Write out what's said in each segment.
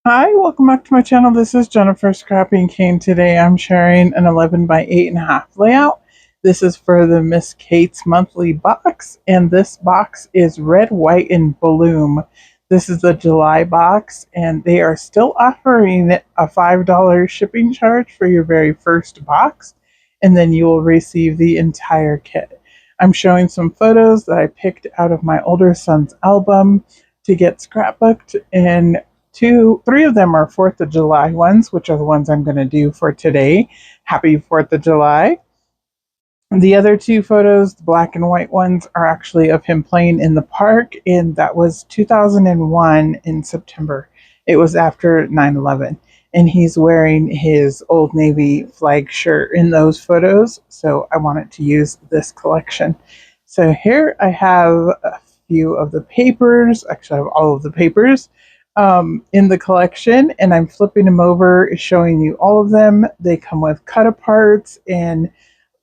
Hi, welcome back to my channel. This is Jennifer Scrappy Kane. Today I'm sharing an 11 by 8.5 layout. This is for the Miss Kate's monthly box, and this box is red, white, and bloom. This is the July box, and they are still offering a $5 shipping charge for your very first box, and then you will receive the entire kit. I'm showing some photos that I picked out of my older son's album to get scrapbooked, and three of them are 4th of July ones, which are the ones I'm going to do for today. Happy 4th of July. The other two photos, the black and white ones, are actually of him playing in the park, and that was 2001 in September. It was after 9/11, and he's wearing his Old Navy flag shirt in those photos, so I wanted to use this collection. So here I have a few of the papers. Actually, I have all of the papers in the collection, and I'm flipping them over, showing you all of them. They come with cut aparts and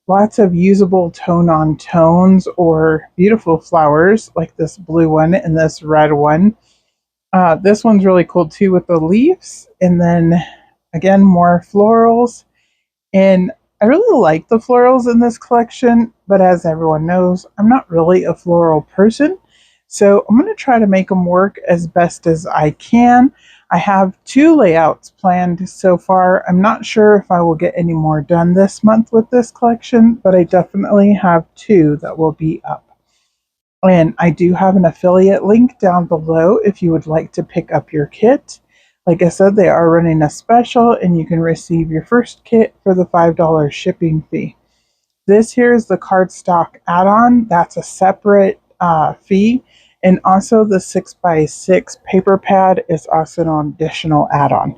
lots of usable tone on tones or beautiful flowers like this blue one and this red one. This one's really cool too with the leaves, and then again more florals. And I really like the florals in this collection, but as everyone knows, I'm not really a floral person. So I'm going to try to make them work as best as I can. I have two layouts planned so far. I'm not sure if I will get any more done this month with this collection, but I definitely have two that will be up. And I do have an affiliate link down below if you would like to pick up your kit. Like I said, they are running a special and you can receive your first kit for the $5 shipping fee. This here is the cardstock add-on. That's a separate fee. And also the 6x6 paper pad is also an additional add-on.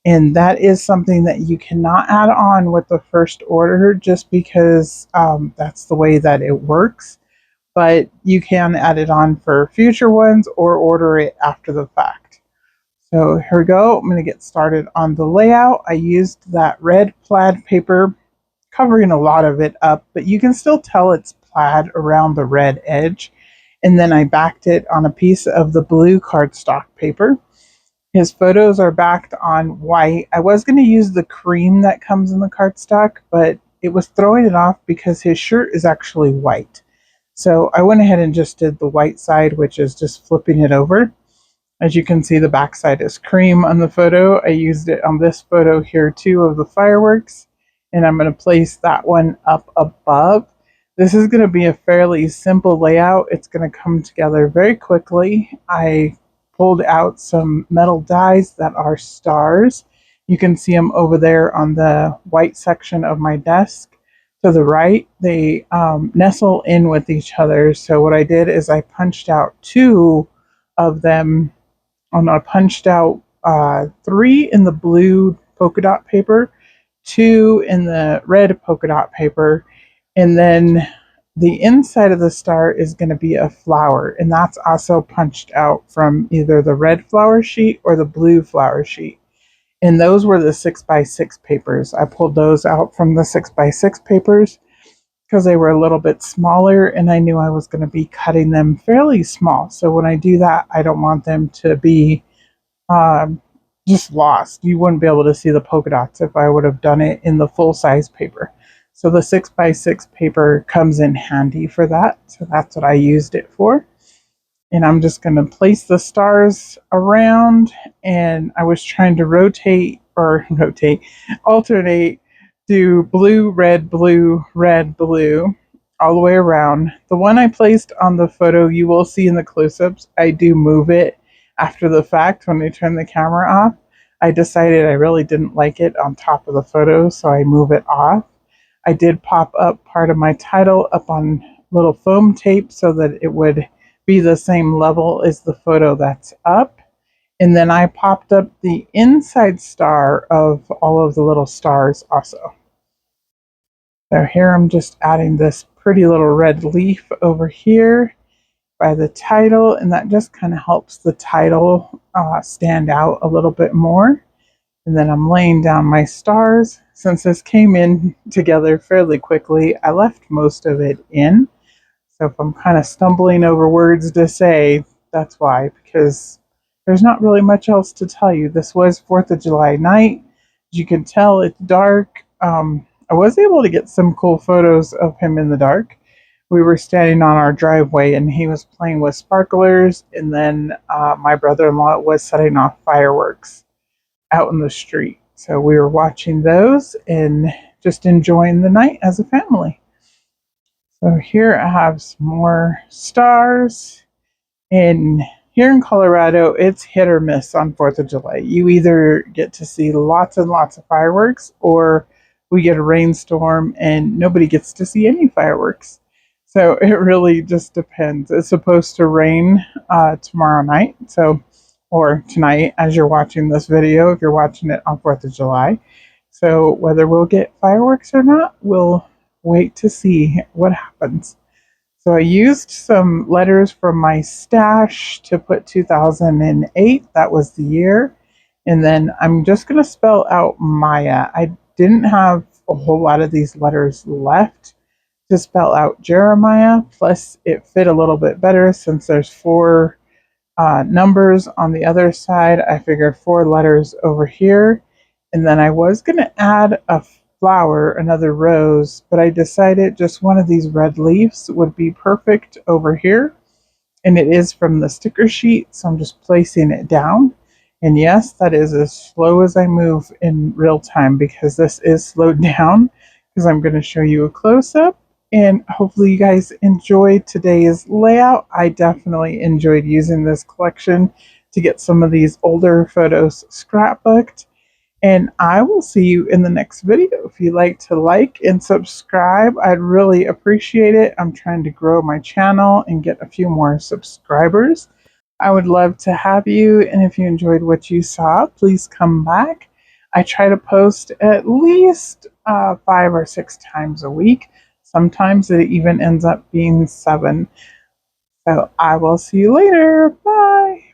And that is something that you cannot add on with the first order just because that's the way that it works, but you can add it on for future ones or order it after the fact. So here we go. I'm going to get started on the layout. I used that red plaid paper covering a lot of it up, but you can still tell it's plaid around the red edge. And then I backed it on a piece of the blue cardstock paper. His photos are backed on white. I was going to use the cream that comes in the cardstock, but it was throwing it off because his shirt is actually white. So I went ahead and just did the white side, which is just flipping it over. As you can see, the back side is cream on the photo. I used it on this photo here too of the fireworks, and I'm going to place that one up above. This is going to be a fairly simple layout. It's going to come together very quickly. I pulled out some metal dies that are stars. You can see them over there on the white section of my desk. To the right, they nestle in with each other. So what I did is I punched out two of them on I punched out three in the blue polka dot paper, two in the red polka dot paper, and then the inside of the star is going to be a flower, and that's also punched out from either the red flower sheet or the blue flower sheet. And those were the 6x6 papers. I pulled those out from the 6x6 papers because they were a little bit smaller and I knew I was going to be cutting them fairly small. So when I do that, I don't want them to be um, just lost. You wouldn't be able to see the polka dots if I would have done it in the full size paper. So the 6x6 paper comes in handy for that. So that's what I used it for. And I'm just going to place the stars around, and I was trying to alternate, do blue, red, blue, red, blue, all the way around. The one I placed on the photo you will see in the close-ups, I do move it after the fact when I turn the camera off. I decided I really didn't like it on top of the photo, so I move it off. I did pop up part of my title up on little foam tape so that it would be the same level as the photo that's up. And then I popped up the inside star of all of the little stars also. So here I'm just adding this pretty little red leaf over here by the title, and that just kind of helps the title stand out a little bit more. And then I'm laying down my stars. Since this came in together fairly quickly, I left most of it in. So if I'm kind of stumbling over words to say, that's why, because there's not really much else to tell you. This was 4th of July night. As you can tell, it's dark. I was able to get some cool photos of him in the dark. We were standing on our driveway and he was playing with sparklers, and then my brother-in-law was setting off fireworks out in the street. So we were watching those and just enjoying the night as a family. So here I have some more stars. And here in Colorado, it's hit or miss on 4th of July. You either get to see lots and lots of fireworks, or we get a rainstorm and nobody gets to see any fireworks. So it really just depends. It's supposed to rain tomorrow night, or tonight as you're watching this video, if you're watching it on 4th of July. So whether we'll get fireworks or not, we'll wait to see what happens. So I used some letters from my stash to put 2008. That was the year. And then I'm just going to spell out Maya. I didn't have a whole lot of these letters left to spell out Jeremiah. Plus, it fit a little bit better since there's four numbers on the other side. I figured four letters over here. And then I was going to add a flower, another rose, but I decided just one of these red leaves would be perfect over here. And it is from the sticker sheet, so I'm just placing it down. And yes, that is as slow as I move in real time because this is slowed down because I'm going to show you a close-up. And hopefully you guys enjoyed today's layout. I definitely enjoyed using this collection to get some of these older photos scrapbooked. And I will see you in the next video. If you'd like and subscribe, I'd really appreciate it. I'm trying to grow my channel and get a few more subscribers. I would love to have you. And if you enjoyed what you saw, please come back. I try to post at least 5 or 6 times a week. Sometimes it even ends up being 7. So I will see you later. Bye.